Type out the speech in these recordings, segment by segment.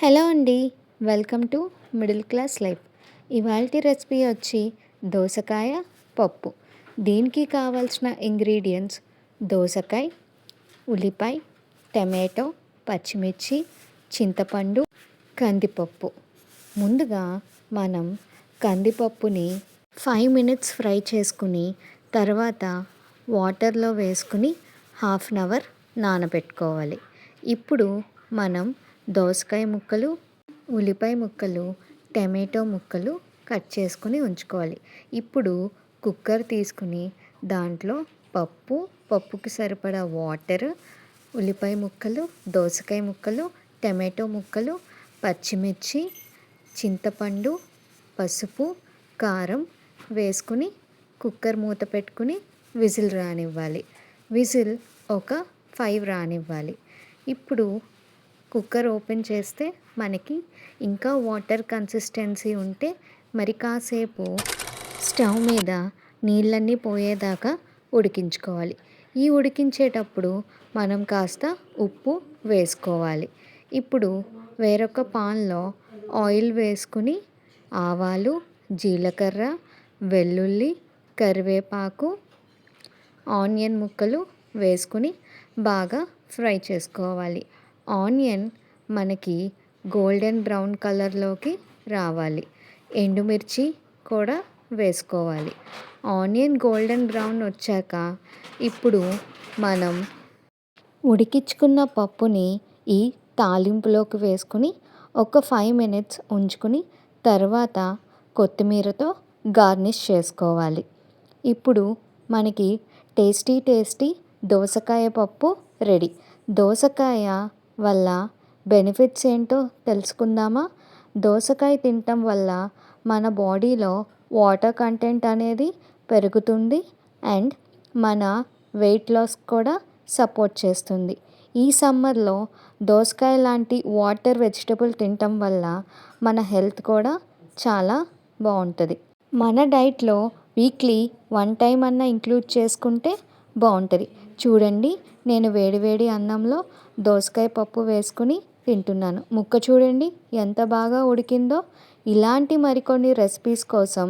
Hello అండి. Welcome to middle class life. ఇవాల్టి recipe వచ్చి దోసకాయ పప్పు. దీనికి కావాల్సిన ఇంగ్రీడియంట్స్ దోసకాయ, ఉల్లిపాయ, టమాటో, పచ్చిమిర్చి, చింతపండు, కందిపప్పు. ముందుగా మనం కందిపప్పుని 5 మినిట్స్ ఫ్రై చేసుకుని తర్వాత వాటర్లో వేసుకుని హాఫ్ అన్ అవర్ నానబెట్టుకోవాలి. ఇప్పుడు మనం దోసకాయ ముక్కలు, ఉల్లిపాయ ముక్కలు, టమాటో ముక్కలు కట్ చేసుకుని ఉంచుకోవాలి. ఇప్పుడు కుక్కర్ తీసుకుని దాంట్లో పప్పుకి సరిపడా వాటర్, ఉల్లిపాయ ముక్కలు, దోసకాయ ముక్కలు, టమాటో ముక్కలు, పచ్చిమిర్చి, చింతపండు, పసుపు, కారం వేసుకుని కుక్కర్ మూత పెట్టుకుని విజిల్ రానివ్వాలి. విజిల్ ఒక 5 రానివ్వాలి. ఇప్పుడు కుక్కర్ ఓపెన్ చేస్తే మనకి ఇంకా వాటర్ కన్సిస్టెన్సీ ఉంటే మరి కాసేపు స్టవ్ మీద నీళ్ళన్నీ పోయేదాకా ఉడికించుకోవాలి. ఈ ఉడికించేటప్పుడు మనం కాస్త ఉప్పు వేసుకోవాలి. ఇప్పుడు వేరొక పాన్లో ఆయిల్ వేసుకుని ఆవాలు, జీలకర్ర, వెల్లుల్లి, కరివేపాకు, ఆనియన్ ముక్కలు వేసుకుని బాగా ఫ్రై చేసుకోవాలి. ఆనియన్ మనకి గోల్డెన్ బ్రౌన్ కలర్లోకి రావాలి. ఎండుమిర్చి కూడా వేసుకోవాలి. ఆనియన్ గోల్డెన్ బ్రౌన్ వచ్చాక ఇప్పుడు మనం ఉడికించుకున్న పప్పుని ఈ తాలింపులోకి వేసుకుని ఒక 5 మినిట్స్ ఉంచుకుని తర్వాత కొత్తిమీరతో గార్నిష్ చేసుకోవాలి. ఇప్పుడు మనకి టేస్టీ దోసకాయ పప్పు రెడీ. దోసకాయ వల్ల బెనిఫిట్స్ ఏంటో తెలుసుకుందామా? దోసకాయ తినటం వల్ల మన బాడీలో వాటర్ కంటెంట్ అనేది పెరుగుతుంది అండ్ మన వెయిట్ లాస్ కూడా సపోర్ట్ చేస్తుంది. ఈ సమ్మర్లో దోసకాయ లాంటి వాటర్ వెజిటబుల్ తినటం వల్ల మన హెల్త్ కూడా చాలా బాగుంటుంది. మన డైట్లో వీక్లీ 1 టైం అన్నా ఇంక్లూడ్ చేసుకుంటే బాగుంటుంది. చూడండి, నేను వేడివేడి అన్నంలో దోసకాయ పప్పు వేసుకుని తింటున్నాను. ముక్క చూడండి ఎంత బాగా ఉడికిందో. ఇలాంటి మరికొన్ని రెసిపీస్ కోసం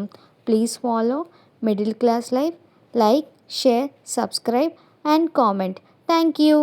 please follow middle class life. Like, share, subscribe and comment. Thank you.